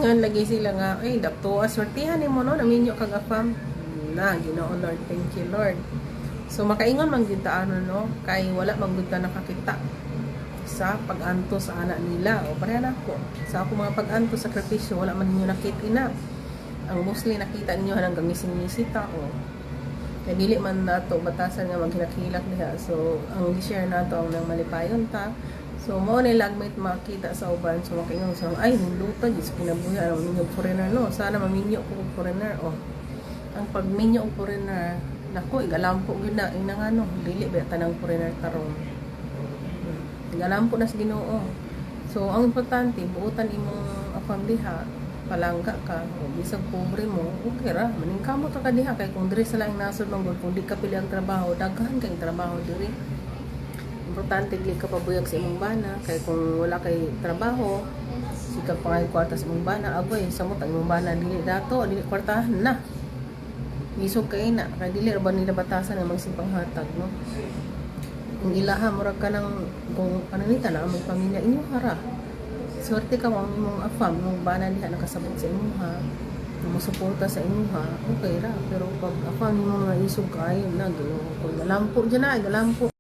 Ingon lagi sila nga, ay, dakto, aswertihan ni mo, no? Naminyo kag afam. Na, Ginoo Lord, thank you, Lord. So, makaingon man gyud ta, ano, no? Kay wala man gyud ta nakakita sa pag-anto sa anak nila. O, pareha na ako. Sa ako mga pag-anto, sakripisyo, wala man ninyo nakita. Ang mostly nakita ninyo hanggang mising-misita, o. Kaya dili man nato batasan nga maghinakilak diha. So, ang i-share nato ang nang malipayon ta. So, mo ni lagmit makita sa uban. So, makaingon sa ay, luta, gis kinabuhi, alam ninyo foreigner, no? Sana maminyo ko foreigner, o. Ang pagminyo og foreigner, nako, igalampo gyud na, inang ano, dili ba tanang foreigner karon. Igalampo na sa Ginoo. So, ang importante, buutan imong afam diha, palangga ka, o bisag pobre mo, okay ra, maningkamot ka diha, kay kung diri sa laing nasod manggod, kung di ka pili ang trabaho, daghan kay trabaho diri. Importante dili ka pabuyag sa imong bana, kay kung wala kay trabaho, sikap pa kay kwarta sa imong bana, agoy, samot ang imong bana dili dato, dili kwartahan na. Isog kay na, kay dili ra ba nila batasan nga magsimpang hatag, no? Kung ilaha murag ka ng kung ano nita na among pamilya inyo hara. Swerte ka mo ang imong afam, imong bana diha nakasabot sa imong ha. Musuporta sa imong ha. Okay ra, pero pag afam mo mga isog kayo na Ginoo, kung galampo diyan na, galampo.